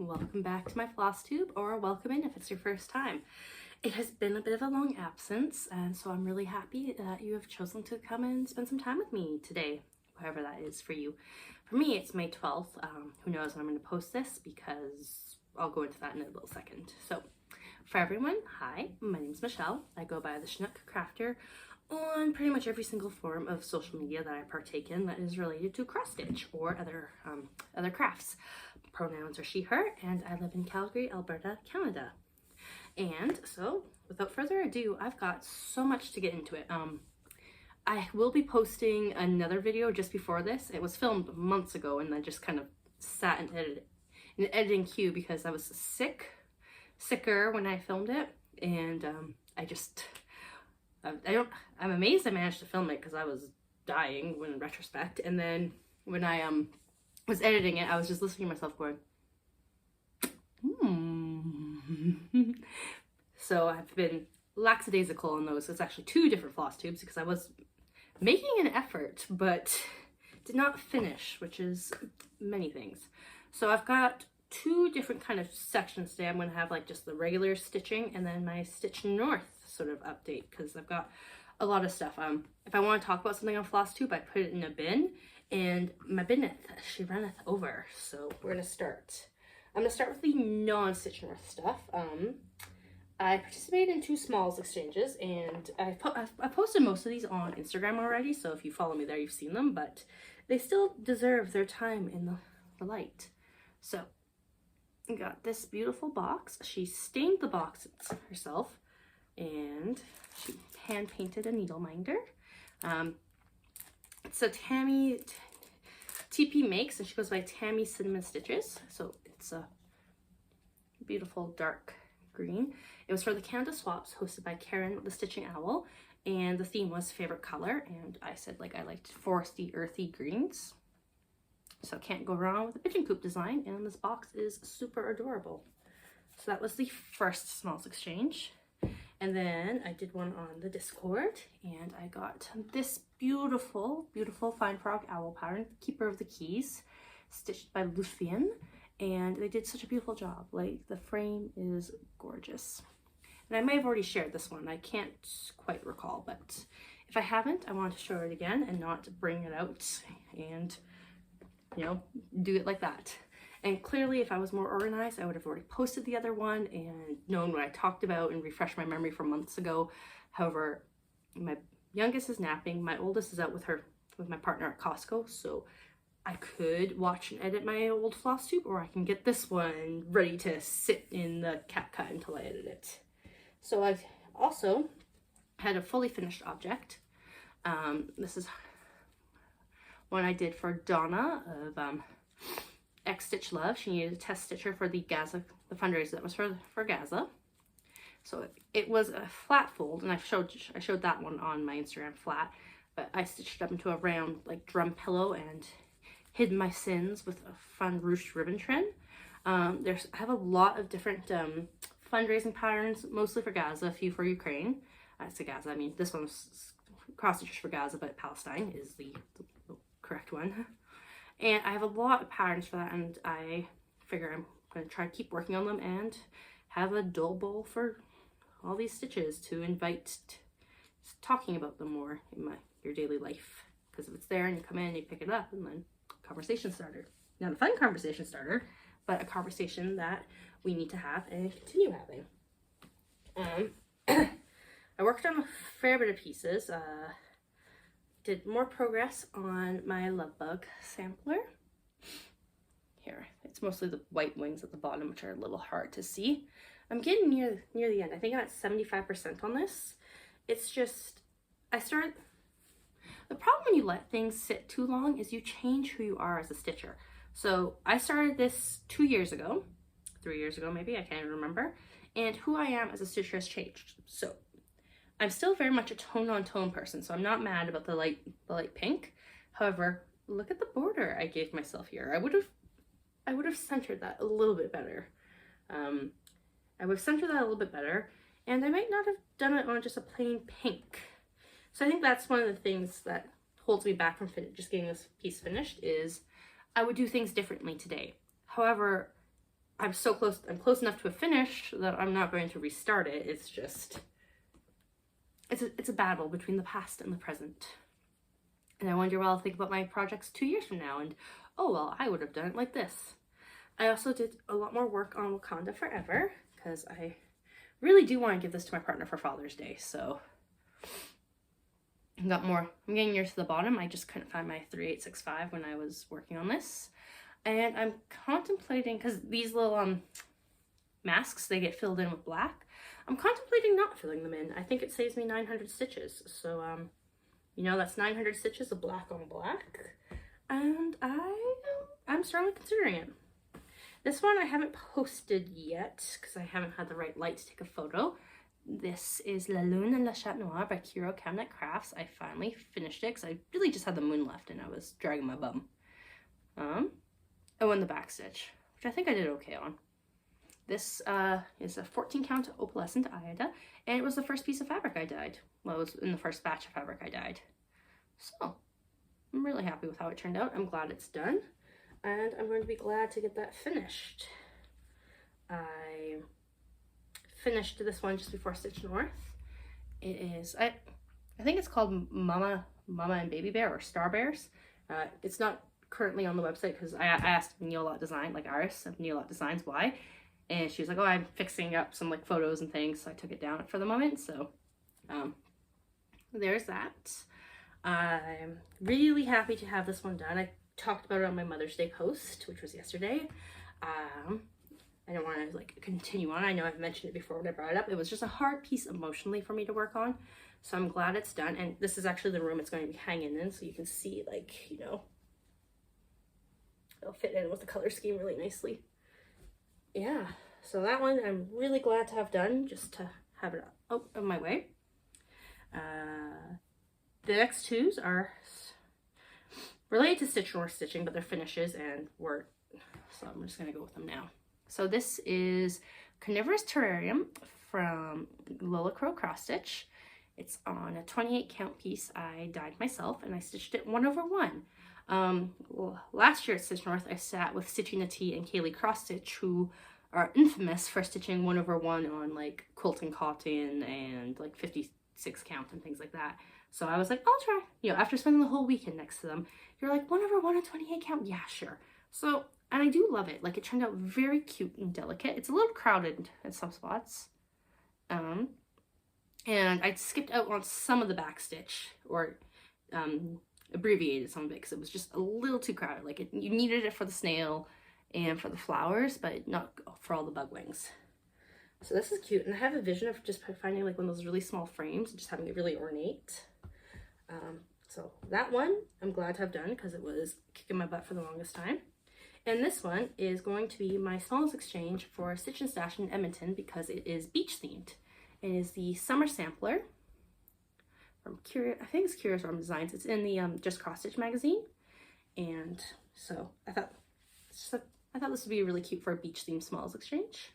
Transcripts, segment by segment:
welcome back to my Flosstube, or welcome in if it's your first time. It has been a bit of a long absence, and so I'm really happy that you have chosen to come and spend some time with me today, whatever that is for you. For me, it's May 12th. Who knows when I'm going to post this, because I'll go into that in a little second. So, for everyone, hi, my name's Michelle. I go by the Chinook Crafter on pretty much every single form of social media that I partake in that is related to cross stitch or other crafts. Pronouns are she, her, and I live in Calgary, Alberta, Canada. And so, without further ado, I've got so much to get into it. I will be posting another video just before this. It was filmed months ago, and I just kind of sat and edited in the editing queue because I was sicker when I filmed it, and I'm amazed I managed to film it because I was dying in retrospect. And then when I was editing it, I was just listening to myself going, So I've been lackadaisical on those. It's actually 2 different floss tubes because I was making an effort but did not finish, which is many things. So I've got 2 different kind of sections today. I'm going to have like just the regular stitching and then my Stitch North sort of update, because I've got a lot of stuff. If I want to talk about something on Flosstube, I put it in a bin, and my bin, she runneth over. So we're going to start. I'm going to start with the non-Stitch North stuff. I participated in 2 smalls exchanges, and I posted most of these on Instagram already, so if you follow me there, you've seen them, but they still deserve their time in the light. So I got this beautiful box. She stained the box herself, and she hand painted a needle minder. It's a Tammy TP makes, and she goes by Tammy Cinnamon Stitches. So it's a beautiful dark green. It was for the Canada Swaps hosted by Karen the Stitching Owl, and the theme was favorite color, and I said like I liked foresty earthy greens. So can't go wrong with the pigeon coop design, and this box is super adorable. So that was the first smalls exchange. And then I did one on the Discord, and I got this beautiful, beautiful fine frog owl pattern, Keeper of the Keys, stitched by Lucian, and they did such a beautiful job. Like, the frame is gorgeous. And I may have already shared this one, I can't quite recall, but if I haven't, I want to show it again and not bring it out and, you know, do it like that. And clearly, if I was more organized, I would have already posted the other one and known what I talked about and refreshed my memory from months ago. However, my youngest is napping. My oldest is out with my partner at Costco. So I could watch and edit my old floss tube, or I can get this one ready to sit in the CapCut until I edit it. So I also had a fully finished object. This is one I did for Donna of X Stitch Love. She needed a test stitcher for the Gaza, the fundraiser that was for Gaza. So it was a flat fold, and I showed that one on my Instagram flat, but I stitched it up into a round like drum pillow and hid my sins with a fun ruched ribbon trim. I have a lot of different fundraising patterns, mostly for Gaza, a few for Ukraine. I say Gaza, I mean this one's cross stitches for Gaza, but Palestine is the correct one. And I have a lot of patterns for that, and I figure I'm going to try to keep working on them and have a dull bowl for all these stitches to invite talking about them more in your daily life. Because if it's there and you come in, you pick it up, and then conversation starter. Not a fun conversation starter, but a conversation that we need to have and continue having. I worked on a fair bit of pieces. Did more progress on my Love Bug sampler. Here, it's mostly the white wings at the bottom, which are a little hard to see. I'm getting near the end. I think I'm at 75% on this. It's just, the problem when you let things sit too long is you change who you are as a stitcher. So I started this 2 years ago, 3 years ago maybe, I can't even remember, and who I am as a stitcher has changed. So I'm still very much a tone-on-tone person, so I'm not mad about the light pink. However, look at the border I gave myself here. I would have centered that a little bit better. and I might not have done it on just a plain pink. So I think that's one of the things that holds me back from just getting this piece finished, is I would do things differently today. However, I'm so close, I'm close enough to a finish that I'm not going to restart it. It's just, it's a battle between the past and the present. And I wonder what I'll think about my projects 2 years from now, and oh well, I would have done it like this. I also did a lot more work on Wakanda Forever, because I really do want to give this to my partner for Father's Day, so I got more. I'm getting near to the bottom. I just couldn't find my 3865 when I was working on this. And I'm contemplating, because these little masks, they get filled in with black. I'm contemplating not filling them in. I think it saves me 900 stitches. So, you know, that's 900 stitches of black on black. And I'm strongly considering it. This one I haven't posted yet, because I haven't had the right light to take a photo. This is La Lune and La Chat Noir by Kiro Cabinet Crafts. I finally finished it, because I really just had the moon left and I was dragging my bum. Oh, and the back stitch, which I think I did okay on. This is a 14 count opalescent Aida, and it was the first piece of fabric I dyed. Well, it was in the first batch of fabric I dyed. So, I'm really happy with how it turned out. I'm glad it's done, and I'm going to be glad to get that finished. I finished this one just before Stitch North. It is, I think it's called Mama and Baby Bear, or Star Bears. It's not currently on the website because I asked Neolot Design, like Iris of Neolot Designs, why, and she was like, oh, I'm fixing up some like photos and things, so I took it down for the moment. So there's that. I'm really happy to have this one done. I talked about it on my Mother's Day post, which was yesterday. I don't want to like continue on. I know I've mentioned it before when I brought it up. It was just a hard piece emotionally for me to work on, so I'm glad it's done. And this is actually the room it's going to be hanging in, so you can see, like, you know, it'll fit in with the color scheme really nicely. Yeah, so that one I'm really glad to have done, just to have it out of my way. The next twos are related to Stitch North stitching, but they're finishes and work, so I'm just gonna go with them now. So this is Carnivorous Terrarium from Lola Crow Cross Stitch. It's on a 28 count piece I dyed myself, and I stitched it 1/1. Well, last year at Stitch North, I sat with Stitching T and Kaylee Cross Stitch, who are infamous for stitching 1/1 on like quilting cotton and like 56 count and things like that. So I was like, I'll try. You know, after spending the whole weekend next to them, you're like, 1/1 on 28 count? Yeah, sure. So, and I do love it. Like, it turned out very cute and delicate. It's a little crowded in some spots. And I skipped out on some of the back stitch, or abbreviated some of it, because it was just a little too crowded. Like, you needed it for the snail and for the flowers, but not for all the bug wings. So this is cute, and I have a vision of just finding like one of those really small frames and just having it really ornate. So that one I'm glad to have done, because it was kicking my butt for the longest time. And this one is going to be my smallest exchange for Stitch and Stash in Edmonton, because it is beach themed. It is the Summer Sampler from I think it's Curious Arm Designs. It's in the Just Cross Stitch magazine, and so I thought this would be really cute for a beach themed smalls exchange.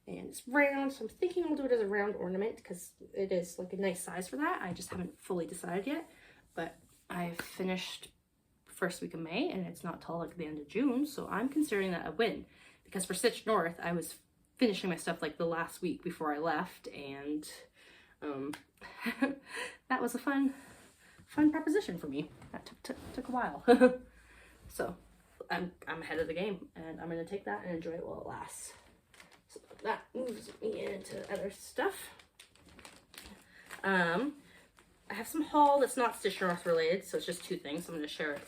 And it's round, so I'm thinking I'll do it as a round ornament, because it is like a nice size for that. I just haven't fully decided yet, but I finished first week of May, and it's not till like the end of June, so I'm considering that a win, because for Stitch North I was finishing my stuff like the last week before I left, and that was a fun proposition for me. That took a while. So I'm ahead of the game, and I'm gonna take that and enjoy it while it lasts. So that moves me into other stuff. I have some haul that's not Stitch North related, so it's just two things. So I'm going to share it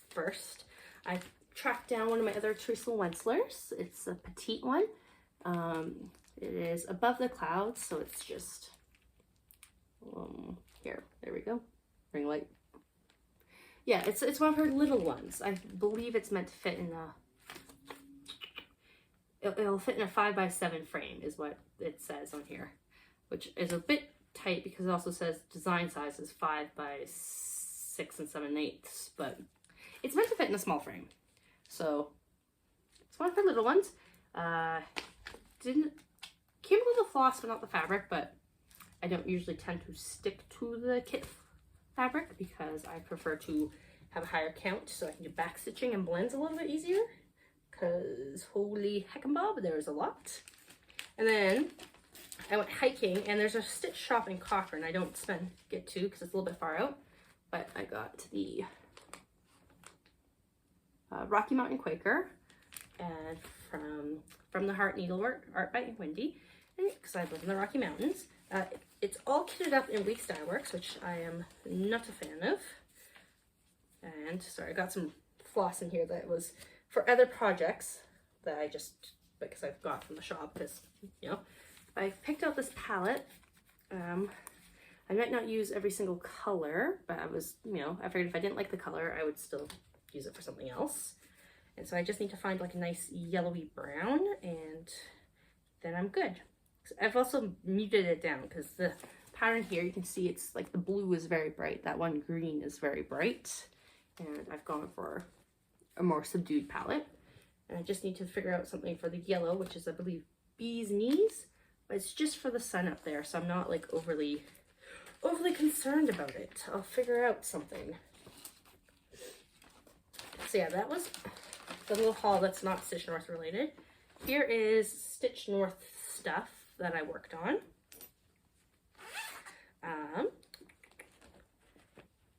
first. I tracked down one of my other Teresa Wenslers. It's a petite one. It is Above the Clouds, so it's just here. There we go. Ring light. Yeah, it's one of her little ones. I believe it's meant to fit in a. It'll fit in a 5x7 frame, is what it says on here, which is a bit tight because it also says design size is 5x6 7/8, but it's meant to fit in a small frame. So it's one of her little ones. Came with the floss, but not the fabric, but I don't usually tend to stick to the kit fabric because I prefer to have a higher count so I can do back stitching and blends a little bit easier, because holy heckin' there was a lot. And then I went hiking, and there's a stitch shop in Cochrane. I don't get to because it's a little bit far out, but I got the Rocky Mountain Quaker, and from the Heart Needlework Art by Wendy, because I live in the Rocky Mountains. It's all kitted up in weak style works, which I am not a fan of. And sorry, I got some floss in here that was for other projects that I just, because I've got from the shop, because, you know, I picked out this palette. I might not use every single color, but I was, you know, I figured if I didn't like the color, I would still use it for something else. And so I just need to find like a nice yellowy brown, and then I'm good. I've also muted it down because the pattern here, you can see it's like the blue is very bright. That one green is very bright. And I've gone for a more subdued palette. And I just need to figure out something for the yellow, which is, I believe, Bee's Knees. But it's just for the sun up there, so I'm not like overly concerned about it. I'll figure out something. So yeah, that was the little haul that's not Stitch North related. Here is Stitch North stuff that I worked on.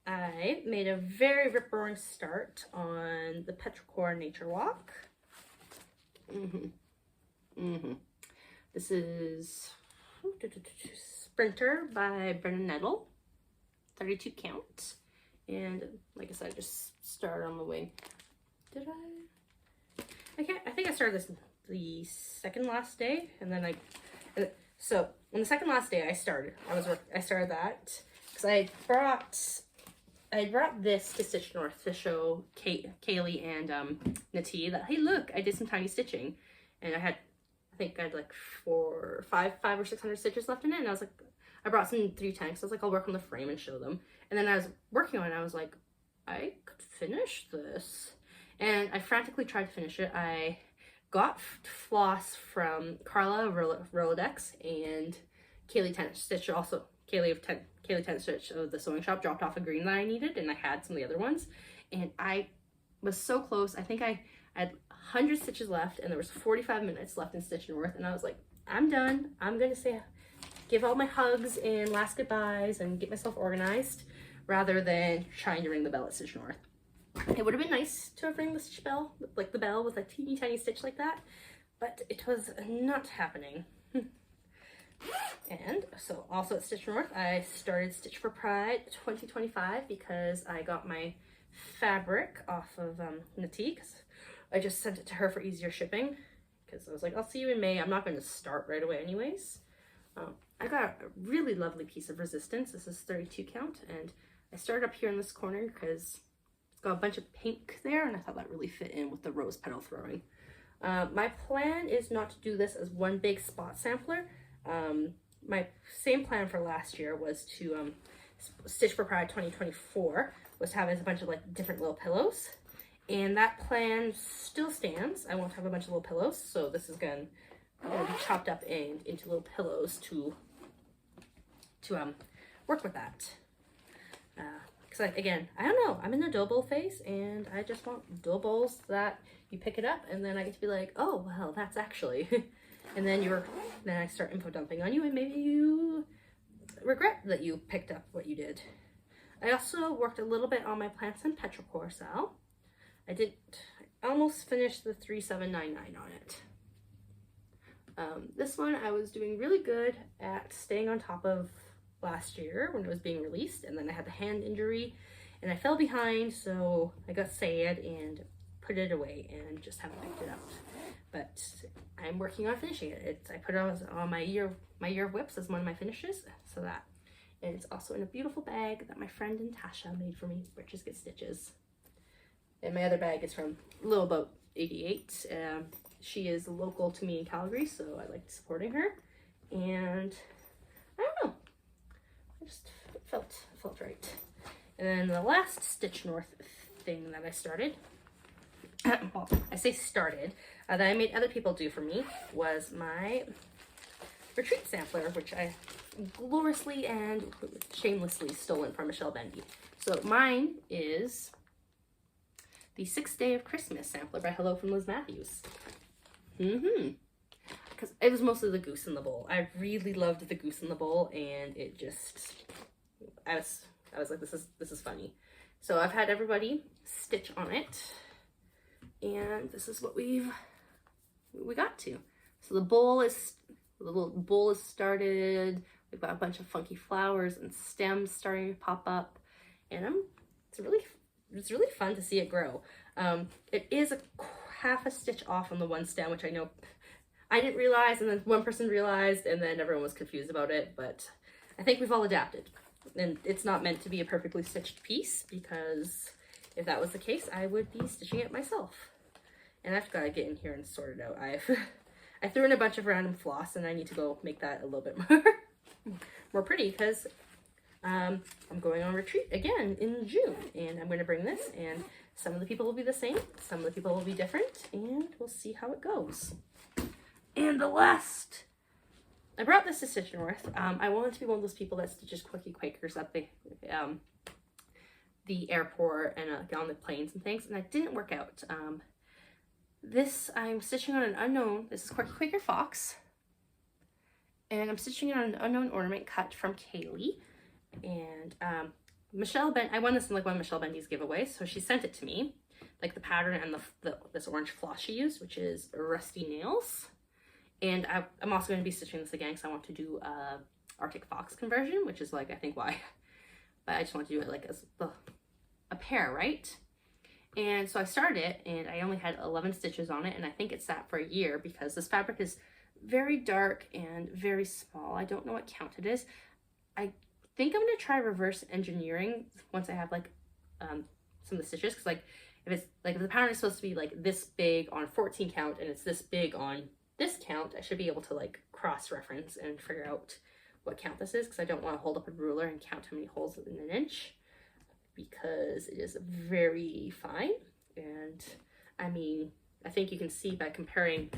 I made a very rip-roaring start on the Petrichor Nature Walk. This is Sprinter by Brennan Nettle, 32 count. And like I said, I just started on the wing. Did I? I think I started this the second last day, and then so on the second last day I started that because I brought this to Stitch North to show Kaylee and Nati that, hey look, I did some tiny stitching, and I think I had like 500 or 600 stitches left in it, and I was like, I brought some 310, so I was like, I'll work on the frame and show them. And then I was working on it, I was like, I could finish this, and I frantically tried to finish it. I got floss from Carla Rolodex, and Kaylee Tent Stitch also. Kaylee Tent Stitch of the sewing shop dropped off a green that I needed, and I had some of the other ones, and I was so close. I think I had 100 stitches left, and there was 45 minutes left in Stitch North, and I was like, I'm done. I'm gonna give all my hugs and last goodbyes and get myself organized, rather than trying to ring the bell at Stitch North. It would have been nice to have ring the stitch bell, like the bell with a teeny tiny stitch like that, but it was not happening. And so also at Stitch North, I started Stitch for Pride 2025 because I got my fabric off of Nati, because I just sent it to her for easier shipping, because I was like, I'll see you in May. I'm not going to start right away anyways. I got a really lovely piece of resistance. This is 32 count, and I started up here in this corner because it's got a bunch of pink there, and I thought that really fit in with the rose petal throwing. My plan is not to do this as one big spot sampler. My same plan for last year was to Stitch for Pride 2024 was to have as a bunch of like different little pillows, and that plan still stands. I won't have a bunch of little pillows, so this is going to be chopped up into little pillows to work with that. Because again, I don't know, I'm in the dough bowl phase, and I just want dough bowls that you pick it up, and then I get to be like, oh well, that's actually. And then I start info dumping on you, and maybe you regret that you picked up what you did. I also worked a little bit on my Plants and Petrichor cell. I almost finished the 3799 on it. This one I was doing really good at staying on top of last year when it was being released, and then I had the hand injury and I fell behind, so I got sad and put it away and just haven't picked it up. But I'm working on finishing it. I put it on my year of whips as one of my finishes, and it's also in a beautiful bag that my friend Natasha made for me. Britches Get Stitches. And my other bag is from Little Boat 88. She is local to me in Calgary, so I like supporting her. And I don't know, I just felt right. And then the last Stitch North thing that I started, well, I say started, that I made other people do for me, was my retreat sampler, which I gloriously and shamelessly stolen from Michelle Bendy. So mine is the 6th Day of Christmas sampler by Hello from Liz Matthews. Because it was mostly the goose in the bowl. I really loved the goose in the bowl, and it just, I was like, this is funny. So I've had everybody stitch on it, and this is what we got to. So the little bowl is started. We've got a bunch of funky flowers and stems starting to pop up, and it's really fun to see it grow. It is a half a stitch off on the one stem, which I know I didn't realize, and then one person realized, and then everyone was confused about it, but I think we've all adapted. And it's not meant to be a perfectly stitched piece, because if that was the case, I would be stitching it myself. And I've got to get in here and sort it out. I threw in a bunch of random floss, and I need to go make that a little bit more pretty, because I'm going on retreat again in June, and I'm going to bring this, and some of the people will be the same, some of the people will be different, and we'll see how it goes. And the last, I brought this to Stitch North. I wanted to be one of those people that stitches Quirky Quakers at the airport and on the planes and things, and that didn't work out. This I'm stitching on an unknown. This is Quirky Quaker Fox, and I'm stitching it on an unknown ornament cut from Kaylee. And I won this in like one of Michelle Bendy's giveaways, so she sent it to me, like the pattern and this orange floss she used, which is Rusty Nails. And I'm also going to be stitching this again because I want to do Arctic Fox conversion, which is like, I think why, but I just want to do it like as a pair, right? And so I started it, and I only had 11 stitches on it, and I think it sat for a year because this fabric is very dark and very small. I don't know what count it is. I think I'm going to try reverse engineering once I have like some of the stitches, because like if the pattern is supposed to be like this big on 14 count and it's this big on this count, I should be able to like cross-reference and figure out what count this is, because I don't want to hold up a ruler and count how many holes in an inch, because it is very fine. And I mean, I think you can see by comparing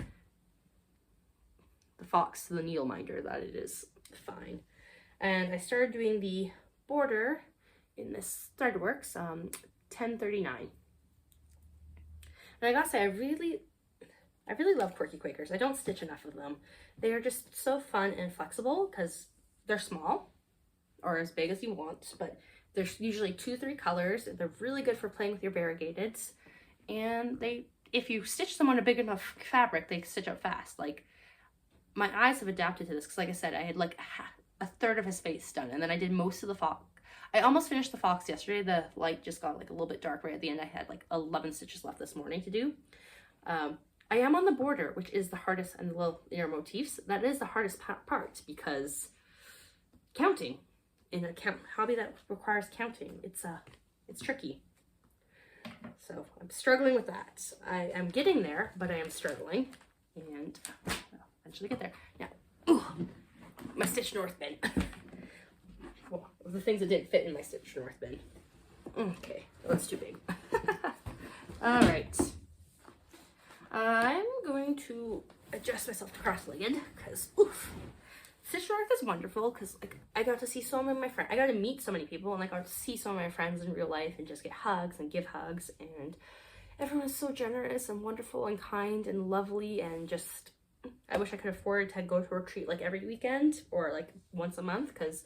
the fox to the needle minder that it is fine. And I started doing the border in this Threadworks 1039. And I gotta say, I really love Quirky Quakers. I don't stitch enough of them. They are just so fun and flexible because they're small, or as big as you want, but there's usually 2-3 colors. They're really good for playing with your variegateds, and if you stitch them on a big enough fabric, they stitch up fast. Like, my eyes have adapted to this because, like I said, I had like a third of his face done, and then I did most of the fox. I almost finished the fox yesterday. The light just got like a little bit dark right at the end. I had like 11 stitches left this morning to do. I am on the border, which is the hardest, and the little inner motifs. That is the hardest part, because counting in a hobby that requires counting, it's tricky. So I'm struggling with that. I'm getting there, but I am struggling, and I'll eventually get there. Now, ooh, my Stitch North bin. Well, the things that didn't fit in my Stitch North bin. Okay, that's too big. All right. I'm going to adjust myself to cross-legged because, oof, Stitch North is wonderful because like I got to see so many of my friends. I got to meet so many people, and I got to see so many of my friends in real life and just get hugs and give hugs. And everyone is so generous and wonderful and kind and lovely, and just, I wish I could afford to go to a retreat like every weekend or like once a month, because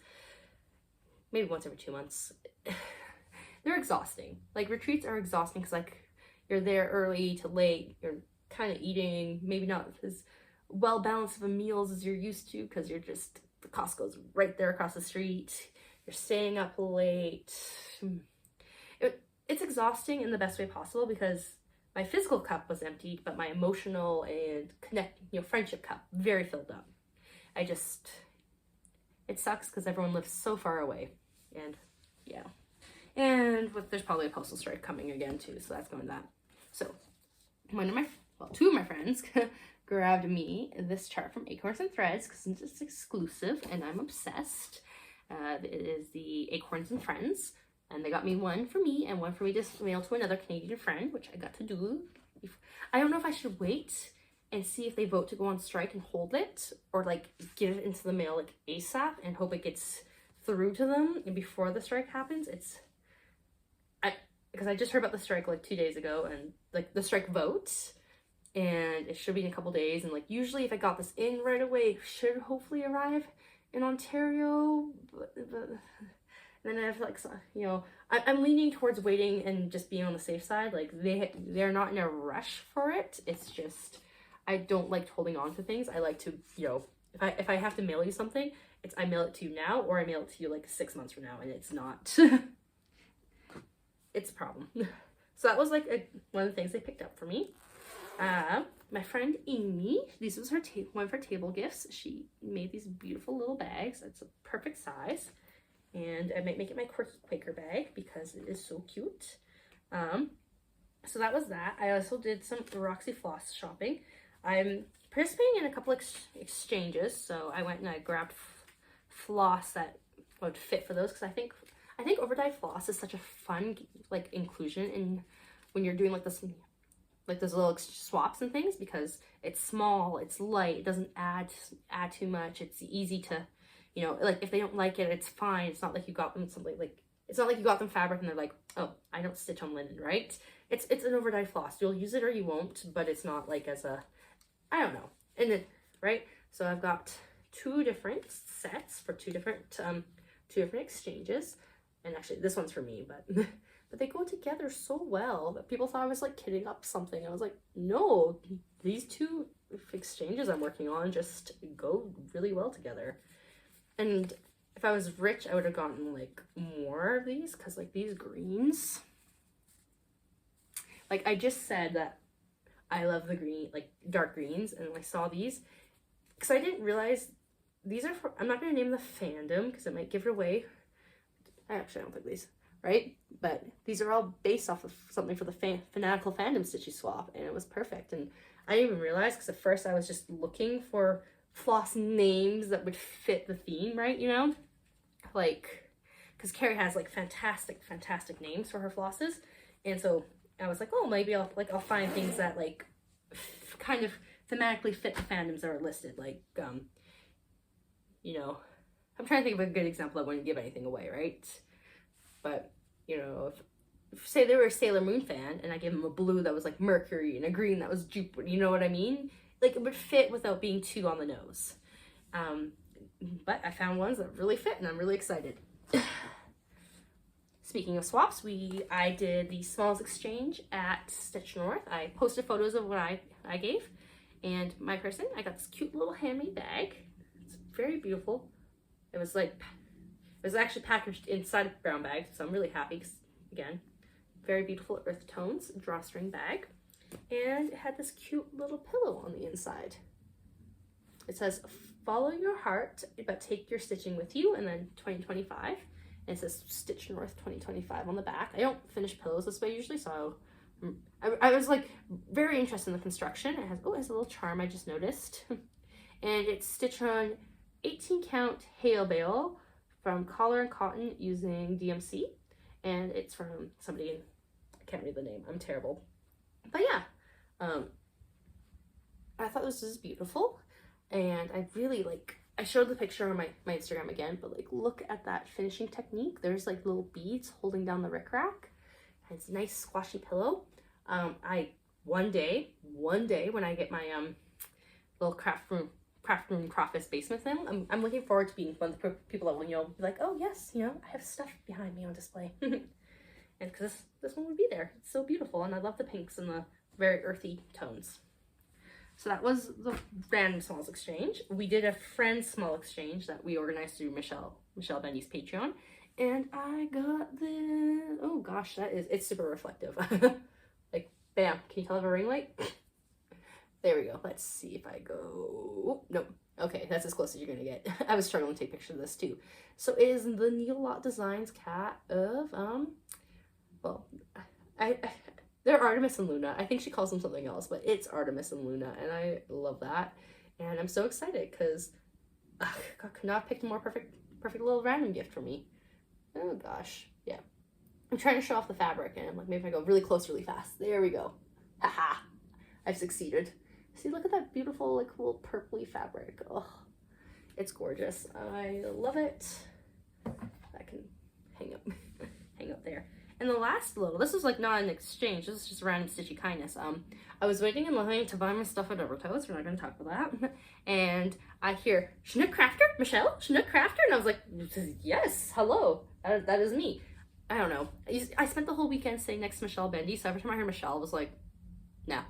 maybe once every 2 months. They're exhausting. Like, retreats are exhausting because like you're there early to late, you're kind of eating maybe not as well balanced of a meals as you're used to, because you're just, the Costco's right there across the street, you're staying up late. It's exhausting in the best way possible, because my physical cup was emptied, but my emotional and friendship cup very filled up. It sucks because everyone lives so far away, and yeah, and there's probably a postal strike coming again too, so that's going to that. So two of my friends grabbed me this chart from Acorns and Threads because it's exclusive and I'm obsessed. It is the Acorns and Friends, and they got me one for me and one for me to mail to another Canadian friend, which I got to do. I don't know if I should wait and see if they vote to go on strike and hold it, or like give it into the mail like ASAP and hope it gets through to them and before the strike happens. because I just heard about the strike like 2 days ago, and like the strike vote, and it should be in a couple days, and like usually if I got this in right away, it should hopefully arrive in Ontario, but and then I have like, you know, I'm leaning towards waiting and just being on the safe side. Like they're not in a rush for it. It's just I don't like holding on to things. I like to, you know, if I have to mail you something, it's I mail it to you now, or I mail it to you like 6 months from now, and it's not. It's a problem. So that was like one of the things they picked up for me. My friend Amy, this was her one of her table gifts. She made these beautiful little bags. It's a perfect size. And I might make it my quirky Quaker bag because it is so cute. So that was that. I also did some Roxy Floss shopping. I'm participating in a couple exchanges, so I went and I grabbed floss that would fit for those, because I think overdyed floss is such a fun like inclusion in when you're doing like this, like those little swaps and things, because it's small, it's light, it doesn't add too much, it's easy to, you know, like if they don't like it, it's fine. It's not like you got them something like, it's not like you got them fabric and they're like, oh, I don't stitch on linen, right? It's an overdyed floss. You'll use it or you won't, but it's not like as a, I don't know. And then, right? So I've got 2 different sets for 2 different exchanges. And actually this one's for me, but but they go together so well that people thought I was like kidding up something. I was like, no, these 2 exchanges I'm working on just go really well together. And if I was rich, I would have gotten like more of these, because like these greens, like I just said that I love the green, like dark greens, and I saw these because I didn't realize these are for, I'm not going to name the fandom because it might give it away. I don't think these, right? But these are all based off of something for the Fanatical Fandom Stitchy Swap, and it was perfect. And I didn't even realize, because at first I was just looking for floss names that would fit the theme, right? You know, like, because Carrie has like fantastic names for her flosses, and so I was like, oh, maybe I'll find things that like kind of thematically fit the fandoms that are listed, like you know, I'm trying to think of a good example that wouldn't give anything away, right? But you know, if say they were a Sailor Moon fan and I gave them a blue that was like Mercury and a green that was Jupiter, you know what I mean? Like it would fit without being too on the nose. But I found ones that really fit, and I'm really excited. Speaking of swaps, I did the smalls exchange at Stitch North. I posted photos of what I gave, and my person, I got this cute little handmade bag. It's very beautiful. It was actually packaged inside a brown bag, so I'm really happy, 'cause, again, very beautiful earth tones drawstring bag. And it had this cute little pillow on the inside. It says, follow your heart, but take your stitching with you, and then 2025. And it says Stitch North 2025 on the back. I don't finish pillows this way usually, so I was like very interested in the construction. It has a little charm I just noticed. And it's stitched on 18 count hail bale from collar and cotton using DMC. And it's from somebody, I can't read the name, I'm terrible. But yeah, I thought this was beautiful, and I really I showed the picture on my Instagram again, but like look at that finishing technique. There's like little beads holding down the rickrack, and it's a nice squashy pillow. One day when I get my little craft room office basement thing, I'm looking forward to being one of the people that will, you know, be like, oh yes, you know, I have stuff behind me on display. And because this one would be there. It's so beautiful, and I love the pinks and the very earthy tones. So that was the random smalls exchange. We did a friend small exchange that we organized through Michelle Bendy's Patreon, and I got this. Oh gosh, it's super reflective. Like bam, can you tell I have a ring light? There we go. Let's see if I go. Nope. Okay, that's as close as you're gonna get. I was struggling to take pictures of this too. So it is the Needle Lot Designs cat of well, they're Artemis and Luna. I think she calls them something else, but it's Artemis and Luna, and I love that. And I'm so excited because God could not have picked a more perfect little random gift for me. Oh gosh, yeah. I'm trying to show off the fabric, and I'm like, maybe if I go really close, really fast. There we go. Haha, I've succeeded. See, look at that beautiful, like, little purpley fabric. Oh, it's gorgeous. I love it. That can hang up there. And the last little, this was like not an exchange, this is just random stitchy kindness. I was waiting in line to buy my stuff at Evertotes, we're not gonna talk about that. And I hear, Chinook Crafter, Michelle, Chinook Crafter? And I was like, yes, hello, that is me. I don't know. I spent the whole weekend sitting next to Michelle Bendy, so every time I heard Michelle, I was like, nah,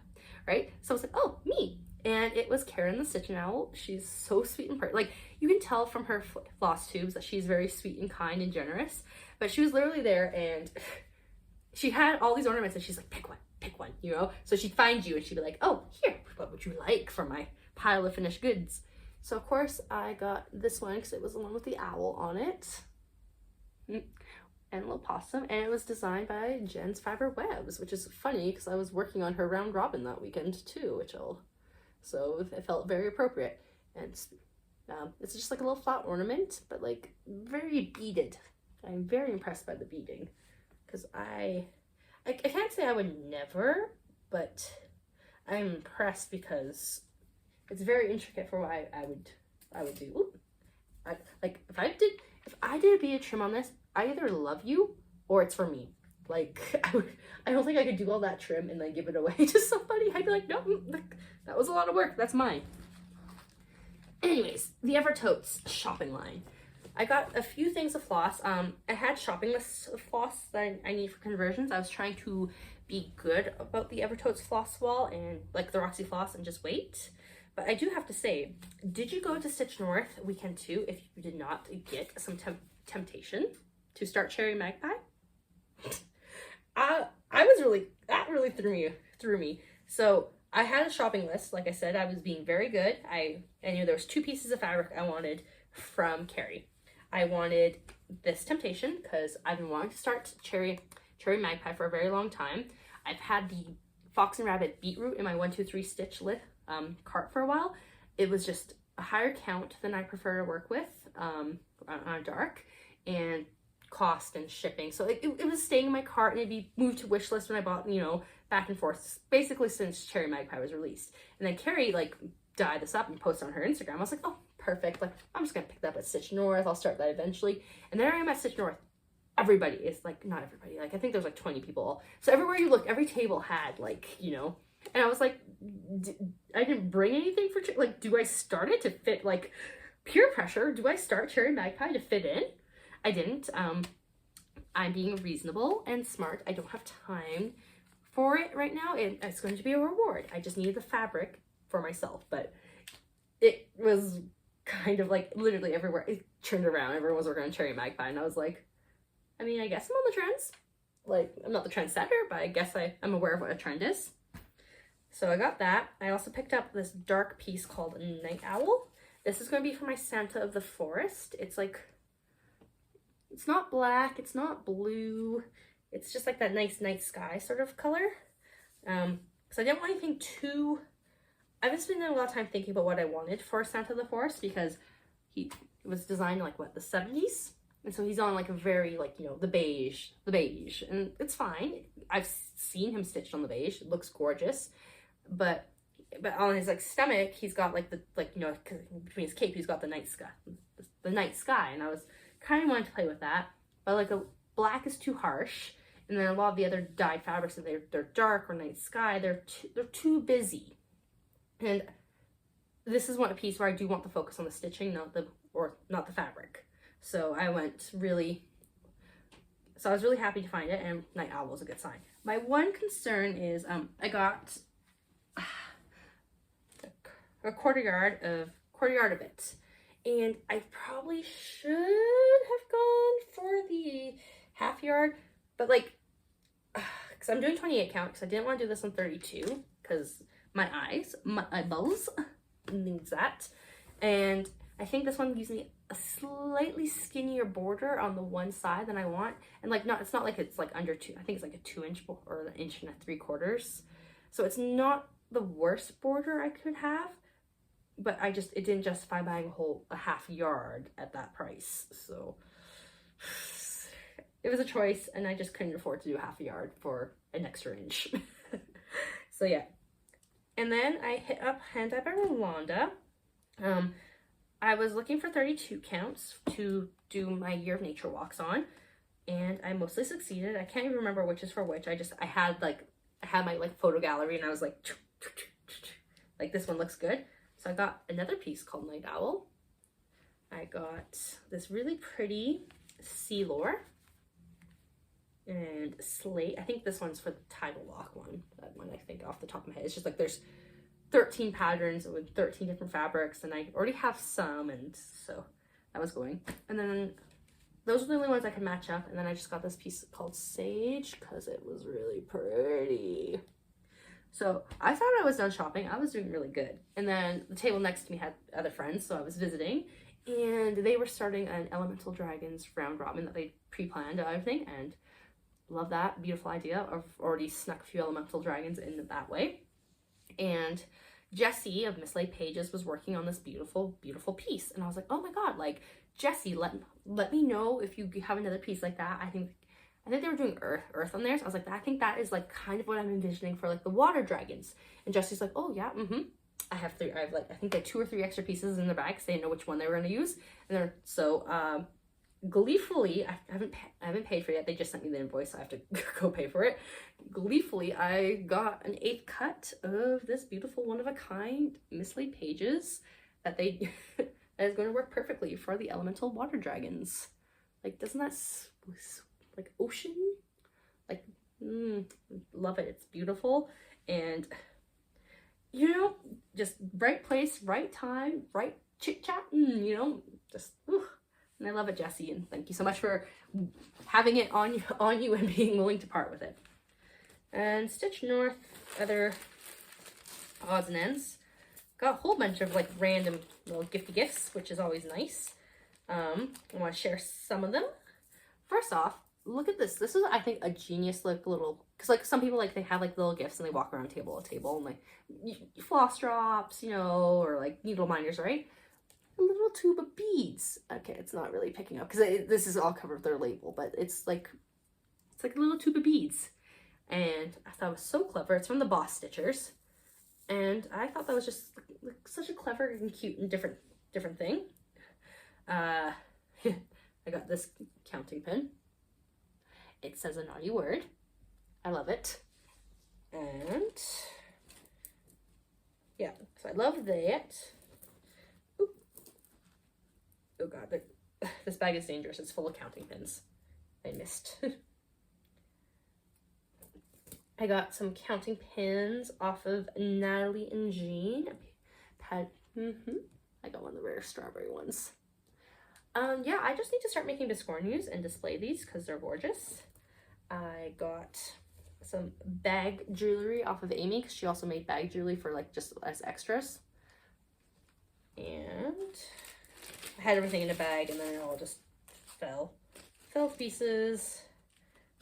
right? So I was like, oh, me. And it was Karen the Stitching Owl. She's so sweet and pretty. Like, you can tell from her floss tubes that she's very sweet and kind and generous. But she was literally there, and she had all these ornaments, and she's like, pick one, you know? So she'd find you, and she'd be like, oh, here, what would you like for my pile of finished goods? So, of course, I got this one, because it was the one with the owl on it. And a little possum, and it was designed by Jen's Fiber Webs, which is funny, because I was working on her round robin that weekend, too, so it felt very appropriate. And it's just like a little flat ornament, but like very beaded. I'm very impressed by the beading, because I can't say I would never, but I'm impressed because it's very intricate for what I would do. Ooh. Like if I did a beaded trim on this, I either love you or it's for me. Like I don't think I could do all that trim and then give it away to somebody. I'd be like, no, that was a lot of work. That's mine. Anyways, the Evertotes shopping line. I got a few things of floss. I had shopping lists of floss that I need for conversions. I was trying to be good about the Evertotes floss wall and like the Roxy floss and just wait. But I do have to say, did you go to Stitch North weekend 2 if you did not get some temptation to start Cherry Magpie? That really threw me. So I had a shopping list. Like I said, I was being very good. I knew there was 2 pieces of fabric I wanted from Carrie. I wanted this Temptation because I've been wanting to start Cherry Magpie for a very long time. I've had the Fox and Rabbit Beetroot in my 1-2-3 stitch lit cart for a while. It was just a higher count than I prefer to work with on a dark, and cost and shipping. So it was staying in my cart, and it'd be moved to wish list when I bought, you know, back and forth, basically since Cherry Magpie was released. And then Carrie like dyed this up and posted on her Instagram. I was like, oh, perfect. Like, I'm just gonna pick that up at Stitch North. I'll start that eventually. And there I am at Stitch North. Everybody is like, not everybody, like I think there's like 20 people. So everywhere you look, every table had like, you know, and I was like, I didn't bring anything for, like, do I start it to fit, like, peer pressure? Do I start Cherry Magpie to fit in? I didn't. I'm being reasonable and smart. I don't have time for it right now. It's going to be a reward. I just needed the fabric for myself, but it was kind of like literally everywhere. It turned around. Everyone was working on Cherry Magpie, and I was like, I mean, I guess I'm on the trends. Like, I'm not the trendsetter, but I guess I'm aware of what a trend is. So I got that. I also picked up this dark piece called Night Owl. This is going to be for my Santa of the Forest. It's like, it's not black, it's not blue. It's just like that nice night sky sort of color. So I didn't want anything too, I've been spending a lot of time thinking about what I wanted for Santa of the Forest, because he was designed like, what, the 70s? And so he's on like a very, like, you know, the beige, and it's fine. I've seen him stitched on the beige. It looks gorgeous. But on his like stomach, he's got like the, like, you know, between his cape, he's got the night sky, and I was kind of wanting to play with that. But like a black is too harsh, and then a lot of the other dyed fabrics, that they're dark or night sky, they're too busy. And this is one piece where I do want the focus on the stitching, not the fabric. So I was really happy to find it, and Night Owl was a good sign. My one concern is I got a quarter yard of it, and I probably should have gone for the half yard, but like, because I'm doing 28 count, because I didn't want to do this on 32, because my eyeballs needs that, and I think this one gives me a slightly skinnier border on the one side than I want, and like, it's not like it's like under 2, I think it's like a 2-inch or an 1.75 inches, so it's not the worst border I could have, but it didn't justify buying a half yard at that price. So it was a choice, and I just couldn't afford to do half a yard for an extra inch. So yeah. And then I hit up Hand Dyed by Rolanda. I was looking for 32 counts to do my Year of Nature walks on, and I mostly succeeded. I can't even remember which is for which. I had my like photo gallery, and I was like this one looks good. So I got another piece called Night Owl. I got this really pretty sea lure and slate. I think this one's for the tidal lock one. That one I think off the top of my head. It's just like there's 13 patterns with 13 different fabrics, and I already have some, and so that was going. And then those are the only ones I could match up. And then I just got this piece called Sage because it was really pretty. So I thought I was done shopping. I was doing really good. And then the table next to me had other friends, so I was visiting, and they were starting an Elemental Dragons round robin that they pre-planned, I think, and love that. Beautiful idea. I've already snuck a few Elemental Dragons in that way. And Jessie of Mislaid Pages was working on this beautiful, beautiful piece. And I was like, oh my God, like, Jessie, let me know if you have another piece like that. I think they were doing earth on there. So I was like, I think that is like kind of what I'm envisioning for like the water dragons. And Jessie's like, oh yeah, I have I think like 2 or 3 extra pieces in their bag because they didn't know which one they were going to use. And they're so gleefully, I haven't paid for it yet. They just sent me the invoice, so I have to go pay for it. Gleefully, I got an 8th cut of this beautiful one-of-a-kind Mislaid Pages that that is going to work perfectly for the elemental water dragons. Like, doesn't that like ocean? Like, love it. It's beautiful, and you know, just right place, right time, right chit chat. You know, just. And I love it, Jessie, and thank you so much for having it on you and being willing to part with it. And Stitch North, other odds and ends. Got a whole bunch of like random little gifts, which is always nice. I want to share some of them. First off, look at this. This is, I think, a genius like little, because like some people like they have like little gifts and they walk around table to table and like floss drops, you know, or like needle minders, right? A little tube of beads. Okay, it's not really picking up because this is all covered with their label, but it's like a little tube of beads, and I thought it was so clever. It's from the Boss Stitchers, and I thought that was just like such a clever and cute and different thing. I got this counting pin. It says a naughty word. I love it, and yeah, so I love that. Oh God, this bag is dangerous. It's full of counting pins. I missed. I got some counting pins off of Natalie and Jean. I got one of the rare strawberry ones. Yeah, I just need to start making biscornues and display these because they're gorgeous. I got some bag jewelry off of Amy because she also made bag jewelry for like just as extras. And I had everything in a bag, and then it all just fell to pieces.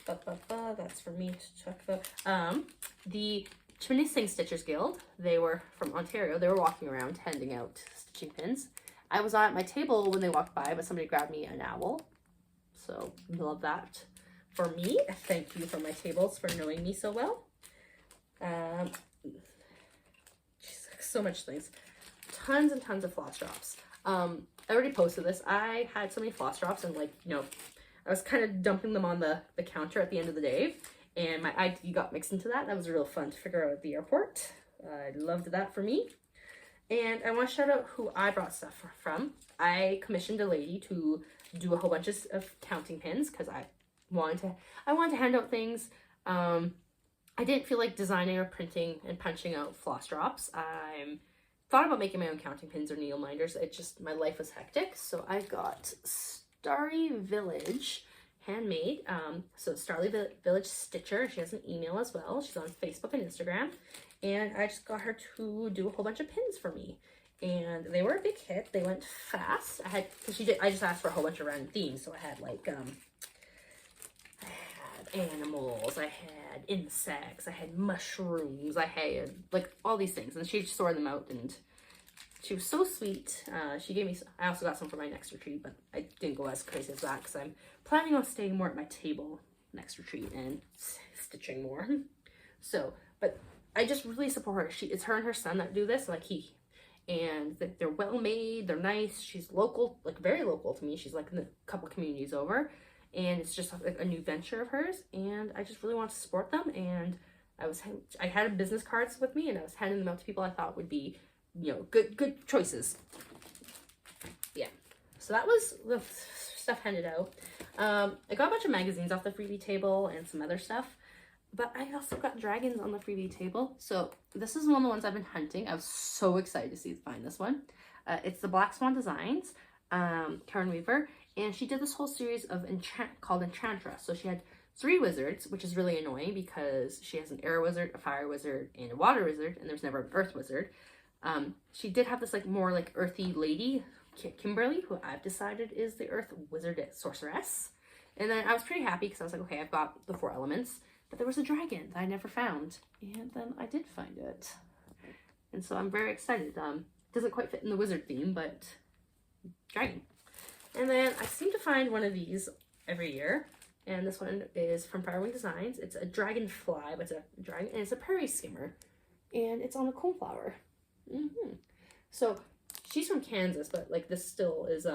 That's for me to check about. The Chimney-Sing Stitchers Guild, they were from Ontario. They were walking around handing out stitching pins. I was at my table when they walked by, but somebody grabbed me an owl. So love that for me. Thank you for my tables for knowing me so well. So much things. Tons and tons of floss drops. I already posted this. I had so many floss drops, and like, you know, I was kind of dumping them on the counter at the end of the day, and my ID got mixed into that. That was real fun to figure out at the airport. I loved that for me. And I want to shout out who I brought stuff from. I commissioned a lady to do a whole bunch of counting pins because I wanted to hand out things. I didn't feel like designing or printing and punching out floss drops. I'm thought about making my own counting pins or needle minders. It just, my life was hectic. So I got Starry Village handmade. So Starry Village Stitcher. She has an email as well. She's on Facebook and Instagram. And I just got her to do a whole bunch of pins for me. And they were a big hit. They went fast. I just asked for a whole bunch of random themes. So I had like, I had animals, I had insects, I had mushrooms, I had like all these things, and she just sorted them out, and she was so sweet. She gave me, I also got some for my next retreat, but I didn't go as crazy as that because I'm planning on staying more at my table next retreat and stitching more. So, but I just really support her. It's her and her son that do this, like and they're well made, they're nice. She's local, like very local to me. She's like in a couple communities over. and it's just like a new venture of hers, and I just really want to support them. And I had business cards with me, and I was handing them out to people I thought would be, you know, good choices. Yeah, so that was the stuff handed out. I got a bunch of magazines off the freebie table and some other stuff, but I also got dragons on the freebie table. So this is one of the ones I've been hunting. I was so excited to find this one. It's the Black Swan Designs, Karen Weaver, and she did this whole series of called Enchantress. So she had 3 wizards, which is really annoying because she has an air wizard, a fire wizard, and a water wizard, and there's never an earth wizard. She did have this like more like earthy lady, Kimberly, who I've decided is the earth wizard sorceress. And then I was pretty happy because I was like, okay, I've got the 4 elements, but there was a dragon that I never found, and then I did find it. And so I'm very excited. Doesn't quite fit in the wizard theme, but dragon. And then I seem to find one of these every year, and this one is from Firewing Designs. It's a dragonfly, but it's a dragon, and it's a prairie skimmer, and it's on a coneflower. So she's from Kansas, but like this still is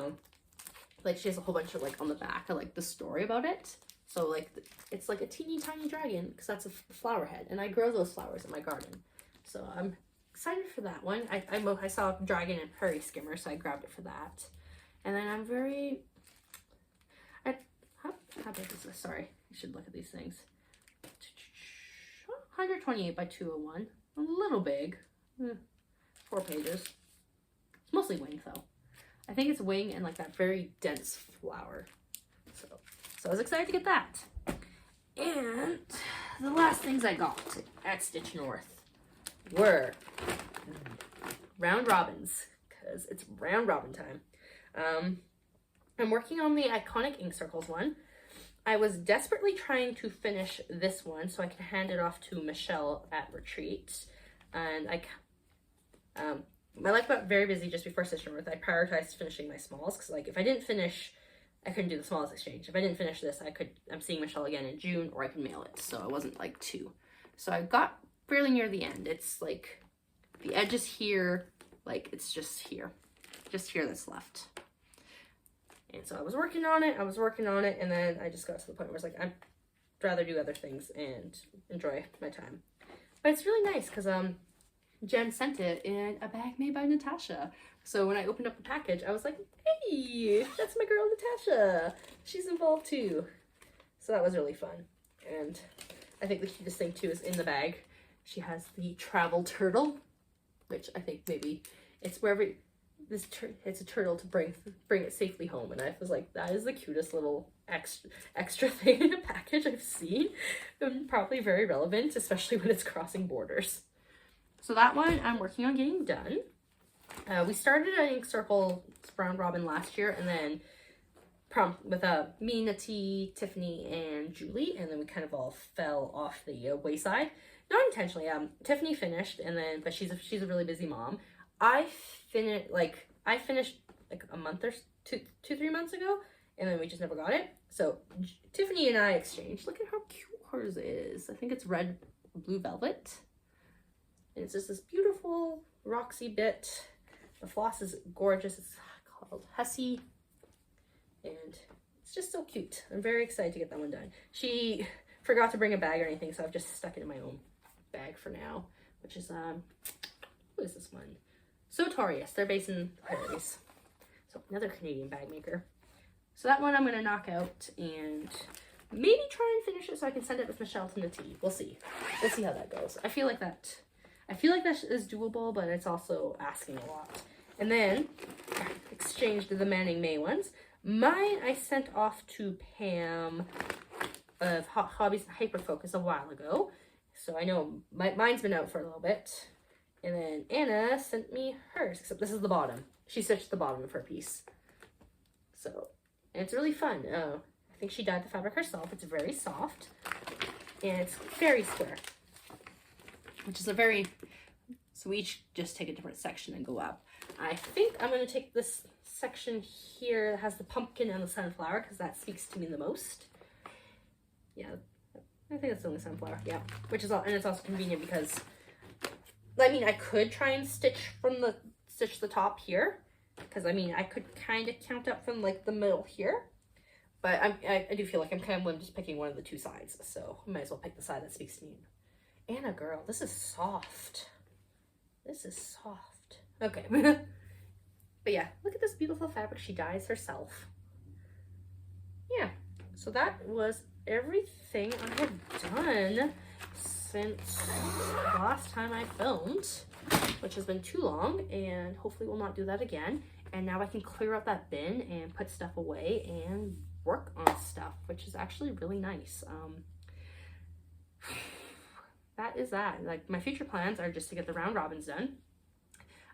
like she has a whole bunch of like on the back of like the story about it. So like it's like a teeny tiny dragon because that's a flower head, and I grow those flowers in my garden. So I'm excited for that one. I saw a dragon and prairie skimmer, so I grabbed it for that. And then I'm very, how big is this? Sorry, you should look at these things. 128 by 201, a little big, 4 pages. It's mostly wing though. I think it's wing and like that very dense flower. So I was excited to get that. And the last things I got at Stitch North were round robins, because it's round robin time. I'm working on the Iconic Ink Circles one. I was desperately trying to finish this one so I can hand it off to Michelle at retreat. And my life got very busy just before Stitch North. I prioritized finishing my smalls because like if I didn't finish, I couldn't do the smalls exchange. If I didn't finish this, I'm seeing Michelle again in June, or I can mail it. So I wasn't like 2. So I got fairly near the end. It's like the edge is here, like it's just here that's left. And so I was working on it, and then I just got to the point where I was like, I'd rather do other things and enjoy my time. But it's really nice because Jen sent it in a bag made by Natasha. So when I opened up the package, I was like, hey, that's my girl Natasha. She's involved too. So that was really fun. And I think the cutest thing too is in the bag, she has the travel turtle, which I think maybe it's wherever it's a turtle to bring it safely home. And I was like, that is the cutest little extra thing in a package I've seen, and probably very relevant, especially when it's crossing borders. So that one I'm working on getting done. We started an ink circle round robin last year, and then with me, Nati, Tiffany, and Julie, and then we kind of all fell off the wayside. Not intentionally. Tiffany finished, and then but she's a really busy mom. I finished like a month or 2-3 months ago, and then we just never got it. So Tiffany and I exchanged. Look at how cute hers is. I think it's red blue velvet, and it's just this beautiful Roxy bit. The floss is gorgeous. It's called Hussy, and it's just so cute. I'm very excited to get that one done. She forgot to bring a bag or anything, so I've just stuck it in my own bag for now, which is who is this one? Sotorius. They're based in the Prairies. So another Canadian bag maker. So that one I'm going to knock out and maybe try and finish it so I can send it with Michelle to Nati. We'll see. We'll see how that goes. I feel like that is doable, but it's also asking a lot. And then I exchanged the Manning May ones. Mine I sent off to Pam of Hobbies and Hyperfocus a while ago. So I know mine's been out for a little bit. And then Anna sent me hers, except this is the bottom. She stitched the bottom of her piece. So, and it's really fun. I think she dyed the fabric herself. It's very soft, and it's very square. Which is so we each just take a different section and go up. I think I'm going to take this section here that has the pumpkin and the sunflower, because that speaks to me the most. Yeah, I think that's the only sunflower. Yeah, which is all, and it's also convenient because, I mean, I could try and stitch the top here, because I mean, I could kind of count up from like the middle here, But I do feel like I'm kind of just picking one of the two sides, so I might as well pick the side that speaks to me. Anna girl, this is soft. This is soft. Okay. But yeah, look at this beautiful fabric she dyes herself. Yeah, so that was everything I have done since last time I filmed, which has been too long, and hopefully we'll not do that again. And now I can clear out that bin and put stuff away and work on stuff, which is actually really nice. That is that. Like, my future plans are just to get the round robins done.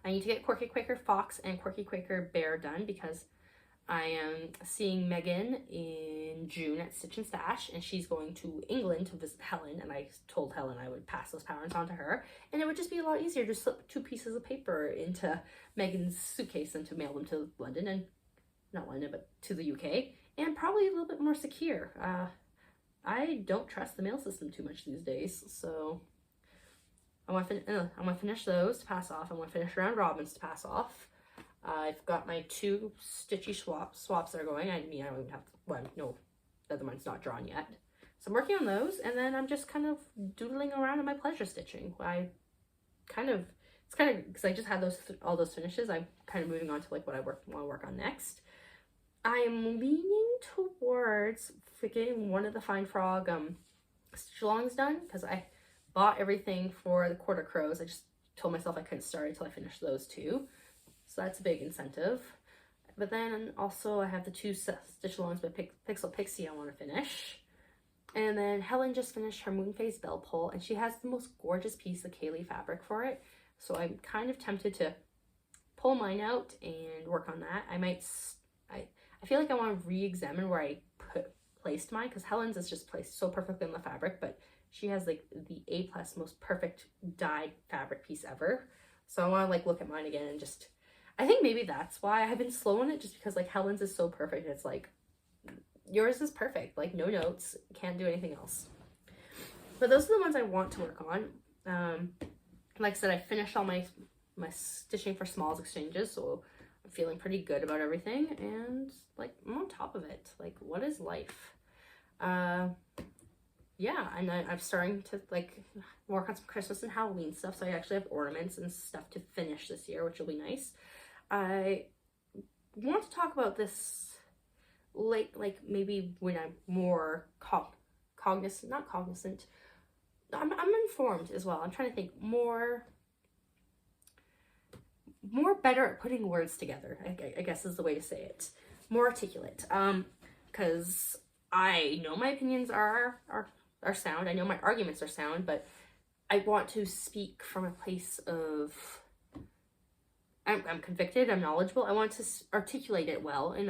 I need to get Quirky Quaker Fox and Quirky Quaker Bear done because I am seeing Megan in June at Stitch and Stash, and she's going to England to visit Helen, and I told Helen I would pass those patterns on to her, and it would just be a lot easier to slip 2 pieces of paper into Megan's suitcase than to mail them to London, and not London, but to the UK, and probably a little bit more secure. I don't trust the mail system too much these days, so I want to finish those to pass off. I want to finish round robins to pass off. I've got my 2 stitchy swaps that are going. I mean, I don't even have to, well, no, the other one's not drawn yet. So I'm working on those, and then I'm just kind of doodling around in my pleasure stitching. It's kind of, because I just had all those finishes, I'm kind of moving on to like what I want to work on next. I am leaning towards getting one of the Fine Frog stitch alongs done, because I bought everything for the quarter crows. I just told myself I couldn't start until I finished those 2. So that's a big incentive. But then also I have the 2 stitch alongs by Pixel Pixie I want to finish. And then Helen just finished her Moon Phase Bell Pull, and she has the most gorgeous piece of Kaylee fabric for it. So I'm kind of tempted to pull mine out and work on that. I feel like I want to re-examine where I placed mine, because Helen's is just placed so perfectly on the fabric, but she has like the A+ most perfect dyed fabric piece ever. So I want to like look at mine again and just, I think maybe that's why I have been slow on it, just because like Helen's is so perfect. It's like, yours is perfect, like no notes, can't do anything else. But those are the ones I want to work on. Like I said, I finished all my stitching for smalls exchanges, so I'm feeling pretty good about everything, and like I'm on top of it. Like, what is life? Yeah, and I'm starting to like work on some Christmas and Halloween stuff, so I actually have ornaments and stuff to finish this year, which will be nice. I want to talk about this like maybe when I'm more cognizant, not cognizant, I'm informed as well. I'm trying to think more better at putting words together, I guess is the way to say it. More articulate. Because I know my opinions are sound. I know my arguments are sound, but I want to speak from a place of I'm convicted, I'm knowledgeable. I want to articulate it well, and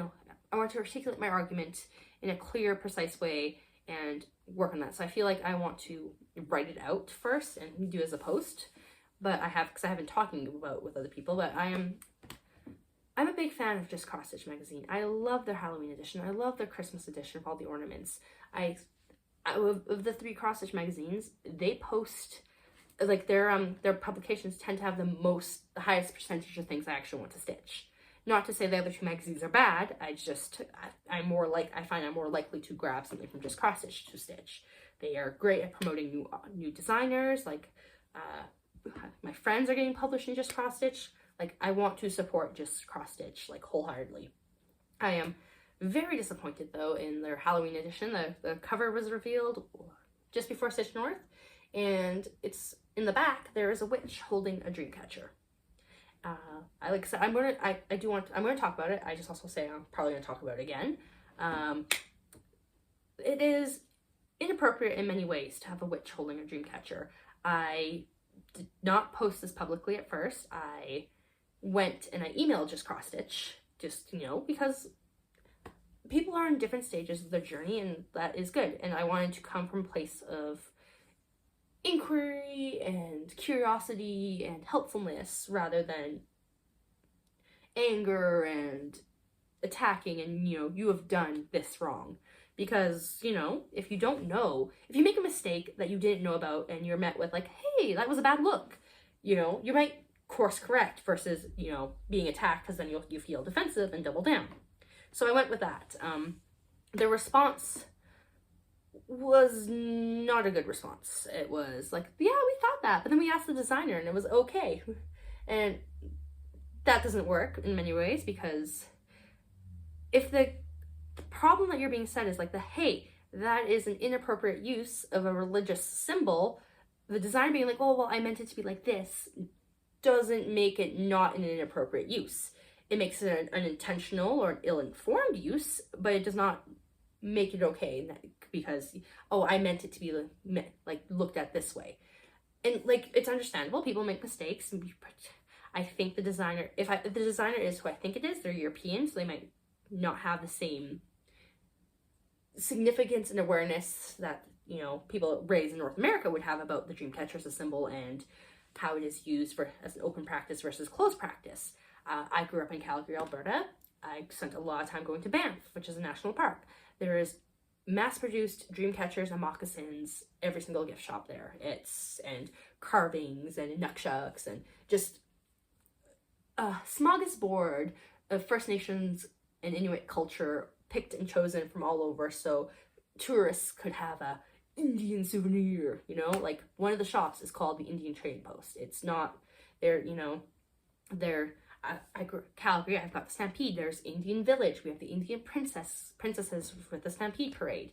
I want to articulate my argument in a clear, precise way and work on that. So I feel like I want to write it out first and do as a post. But because I haven't talking about with other people, but I'm a big fan of just Cross Stitch magazine. I love their Halloween edition. I love their Christmas edition of all the ornaments. Of the 3 Cross Stitch magazines, they post like their publications tend to have the highest percentage of things I actually want to stitch. Not to say the other 2 magazines are bad. I find I'm more likely to grab something from just Cross Stitch to stitch. They are great at promoting new designers. Like my friends are getting published in just Cross Stitch. Like, I want to support just Cross Stitch like wholeheartedly. I am very disappointed though in their Halloween edition. The cover was revealed just before Stitch North, and it's in the back there is a witch holding a dream catcher. I'm going to talk about it. I just also say I'm probably going to talk about it again. It is inappropriate in many ways to have a witch holding a dream catcher. I did not post this publicly at first. I went and I emailed just Cross Stitch, because people are in different stages of their journey, and that is good. And I wanted to come from a place of inquiry and curiosity and helpfulness rather than anger and attacking and, you have done this wrong. Because, if you don't know, if you make a mistake that you didn't know about and you're met with like, hey, that was a bad look, you might course correct versus, being attacked, because then you feel defensive and double down. So I went with that. the response was not a good response. It was like, yeah, we thought that, but then we asked the designer and it was okay. And that doesn't work in many ways, because if the problem that you're being said is like hey, that is an inappropriate use of a religious symbol, the designer being like, oh, well, I meant it to be like this, doesn't make it not an inappropriate use. It makes it an unintentional or an ill-informed use, but it does not make it okay because, oh, I meant it to be like looked at this way. And like, it's understandable, people make mistakes, and I think the designer, if the designer is who I think it is, they're European, so they might not have the same significance and awareness that, you know, people raised in North America would have about the dream catcher as a symbol and how it is used for as an open practice versus closed practice. I grew up in Calgary, Alberta. I spent a lot of time going to Banff, which is a national park. There is mass-produced dream catchers and moccasins every single gift shop there. And carvings and nunchucks and just a smorgasbord of First Nations and Inuit culture picked and chosen from all over, so tourists could have a Indian souvenir, you know? Like, one of the shops is called the Indian Trading Post. It's not, I grew up in Calgary, I've got the Stampede, there's Indian Village, we have the Indian princesses with the Stampede Parade.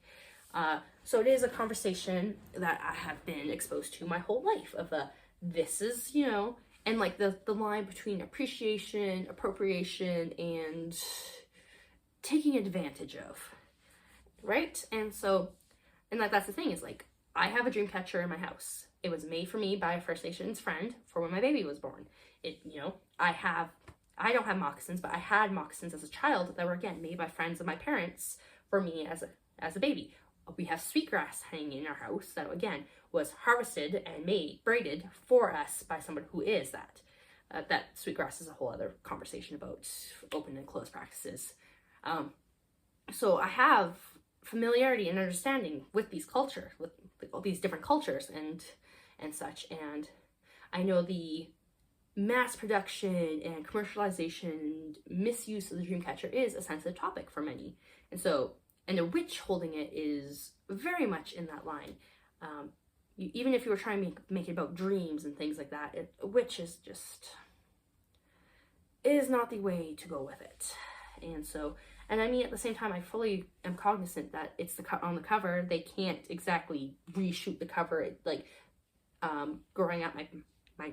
So it is a conversation that I have been exposed to my whole life of this is, you know, and like the line between appreciation, appropriation, and taking advantage of, right? And that's the thing, is like, I have a dream catcher in my house. It was made for me by a First Nations friend for when my baby was born. You know, I don't have moccasins, but I had moccasins as a child that were, again, made by friends of my parents for me as a baby. We have sweetgrass hanging in our house that, again, was harvested and braided for us by someone who is that. That sweetgrass is a whole other conversation about open and closed practices. So I have familiarity and understanding with these cultures, with all these different cultures and such. And I know the mass production and commercialization and misuse of the dream catcher is a sensitive topic for many. And a witch holding it is very much in that line. Even if you were trying to make it about dreams and things like that, a witch is not the way to go with it. And I mean, at the same time, I fully am cognizant that it's on the cover. They can't exactly reshoot the cover. Growing up, my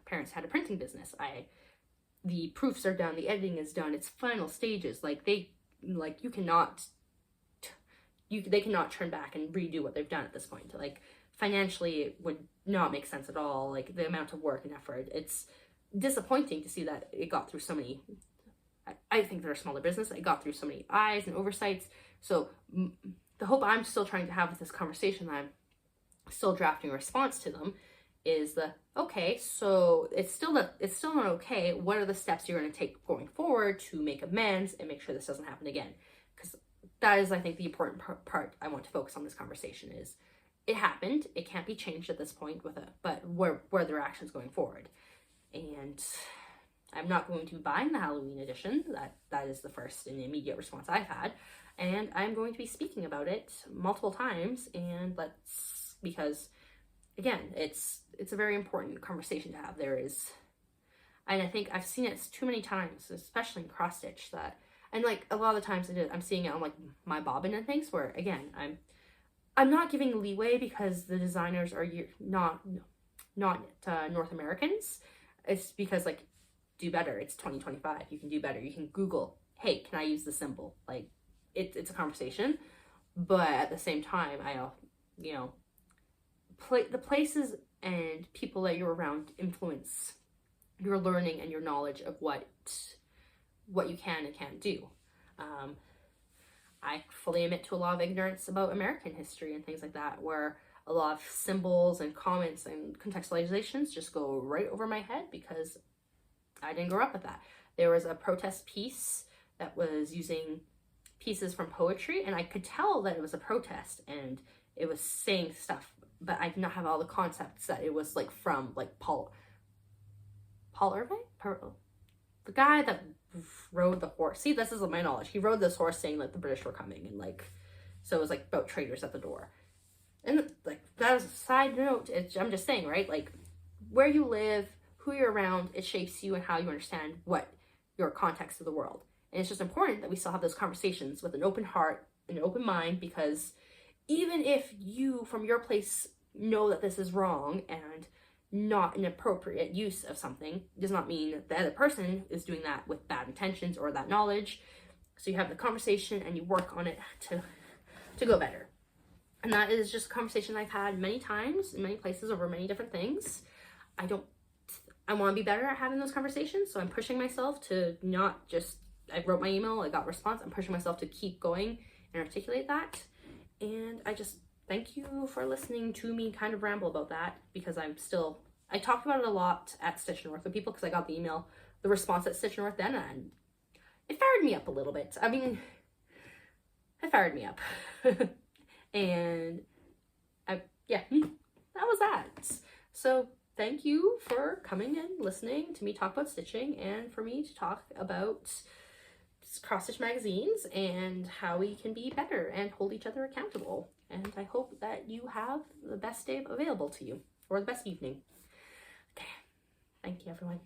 parents had a printing business. The proofs are done, the editing is done, it's final stages. They cannot turn back and redo what they've done at this point. Like, financially, it would not make sense at all. Like, the amount of work and effort. It's disappointing to see that it got through so many. I think they're a smaller business. It got through so many eyes and oversights. So the hope I'm still trying to have with this conversation, I'm still drafting a response to them, is okay, so it's still not okay. What are the steps you're going to take going forward to make amends and make sure this doesn't happen again? Because that is, I think, the important part I want to focus on this conversation is, it happened. It can't be changed at this point but where are their actions going forward? And I'm not going to be buying the Halloween edition. That is the first and immediate response I've had. And I'm going to be speaking about it multiple times, because again, it's a very important conversation to have. And I think I've seen it too many times, especially in cross stitch, and like a lot of the times I'm seeing it on like my bobbin and things, where again, I'm not giving leeway because the designers are not North Americans. It's because, like, do better. It's 2025. You can do better. You can Google, hey, can I use the symbol? Like, it's a conversation, but at the same time, the places and people that you're around influence your learning and your knowledge of what you can and can't do. I fully admit to a lot of ignorance about American history and things like that, where a lot of symbols and comments and contextualizations just go right over my head because I didn't grow up with that. There was a protest piece that was using pieces from poetry, and I could tell that it was a protest and it was saying stuff, but I did not have all the concepts that it was like from like Paul Irving? the guy that rode the horse. See, this is my knowledge. He rode this horse saying like the British were coming, and like, so it was like about traitors at the door. And like, that is a side note. I'm just saying, right? Like, where you live, who you're around, it shapes you and how you understand what your context of the world. And it's just important that we still have those conversations with an open heart and an open mind, because even if you from your place know that this is wrong and not an appropriate use of something, does not mean that the other person is doing that with bad intentions or that knowledge. So you have the conversation and you work on it to go better. And that is just a conversation I've had many times in many places over many different things. I want to be better at having those conversations, so I'm pushing myself to not just, I wrote my email, I got a response, I'm pushing myself to keep going and articulate that. And I just thank you for listening to me kind of ramble about that, because I talked about it a lot at Stitch North with people, because I got the response at Stitch North then, and it fired me up a little bit. I mean, it fired me up. And yeah, that was that. So thank you for coming and listening to me talk about stitching, and for me to talk about cross stitch magazines and how we can be better and hold each other accountable. And I hope that you have the best day available to you, or the best evening. Okay, thank you everyone.